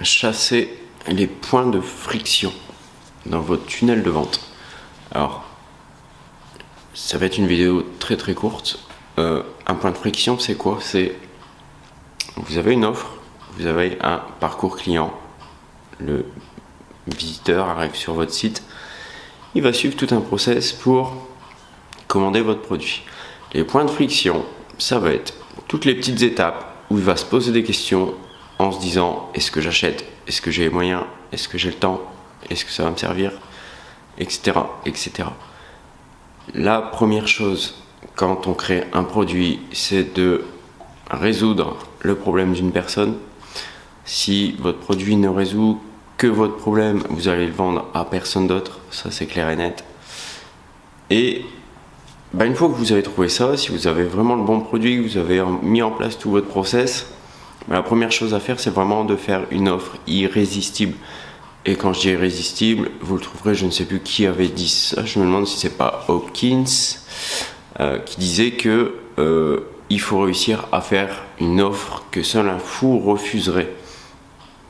chasser les points de friction dans votre tunnel de vente. Alors, ça va être une vidéo très courte. Un point de friction, c'est quoi? C'est vous avez une offre, vous avez un parcours client, le visiteur arrive sur votre site, il va suivre tout un process pour commander votre produit. Les points de friction, ça va être toutes les petites étapes où il va se poser des questions en se disant: est-ce que j'achète? Est-ce que j'ai les moyens? Est-ce que j'ai le temps? Est-ce que ça va me servir? Etc. etc. La première chose quand on crée un produit, c'est de résoudre le problème d'une personne. Si votre produit ne résout que votre problème, vous allez le vendre à personne d'autre, ça c'est clair et net. Et une fois que vous avez trouvé ça, si vous avez vraiment le bon produit, que vous avez mis en place tout votre process, la première chose à faire, c'est vraiment de faire une offre irrésistible. Et quand je dis irrésistible, vous le trouverez, je ne sais plus qui avait dit ça, je me demande si c'est pas Hopkins, qui disait que il faut réussir à faire une offre que seul un fou refuserait.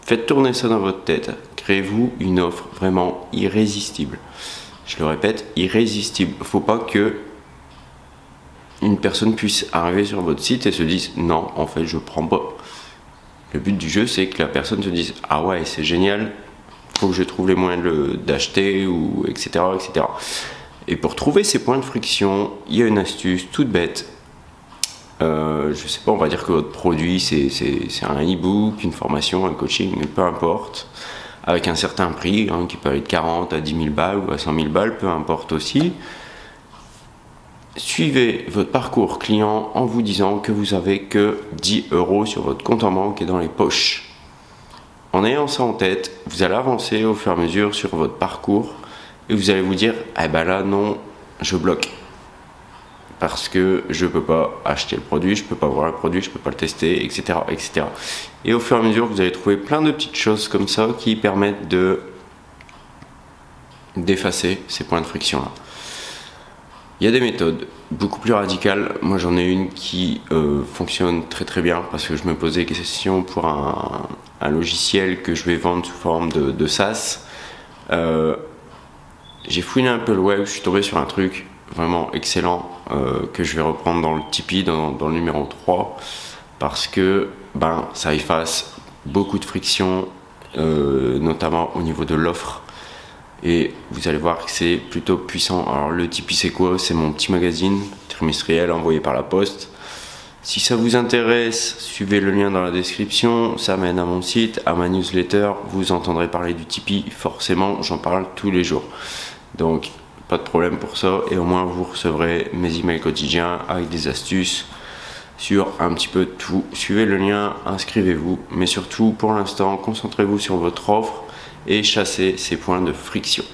Faites tourner ça dans votre tête, créez-vous une offre vraiment irrésistible. Je le répète, irrésistible. Il ne faut pas que une personne puisse arriver sur votre site et se dise: non, en fait, je prends pas. Le but du jeu, c'est que la personne se dise: ah ouais, c'est génial, faut que je trouve les moyens d'acheter, ou etc., etc. Et pour trouver ces points de friction, il y a une astuce toute bête. Je sais pas, on va dire que votre produit c'est un e-book, une formation, un coaching, peu importe, avec un certain prix, qui peut aller de 40 à 10 000 balles ou à 100 000 balles, peu importe aussi. Suivez votre parcours client en vous disant que vous avez que 10 € sur votre compte en banque et dans les poches. En ayant ça en tête, vous allez avancer au fur et à mesure sur votre parcours et vous allez vous dire: eh ben là non, je bloque. Parce que je ne peux pas acheter le produit, je ne peux pas voir le produit, je ne peux pas le tester, etc., etc. Et au fur et à mesure, vous allez trouver plein de petites choses comme ça qui permettent d'effacer ces points de friction là. Il y a des méthodes beaucoup plus radicales. Moi j'en ai une qui fonctionne très bien, parce que je me posais des questions pour un logiciel que je vais vendre sous forme de SaaS. J'ai fouiné un peu le web, je suis tombé sur un truc vraiment excellent que je vais reprendre dans le Tipeee, dans le numéro 3, parce que ça efface beaucoup de friction, notamment au niveau de l'offre. Et vous allez voir que c'est plutôt puissant. Alors le Tipeee, c'est quoi? C'est mon petit magazine trimestriel envoyé par la poste. Si ça vous intéresse, suivez le lien dans la description, ça mène à mon site, à ma newsletter. Vous entendrez parler du Tipeee, forcément, j'en parle tous les jours. Donc pas de problème pour ça, et au moins vous recevrez mes emails quotidiens avec des astuces sur un petit peu tout. Suivez le lien, inscrivez-vous, mais surtout pour l'instant, concentrez-vous sur votre offre et chassez ces points de friction.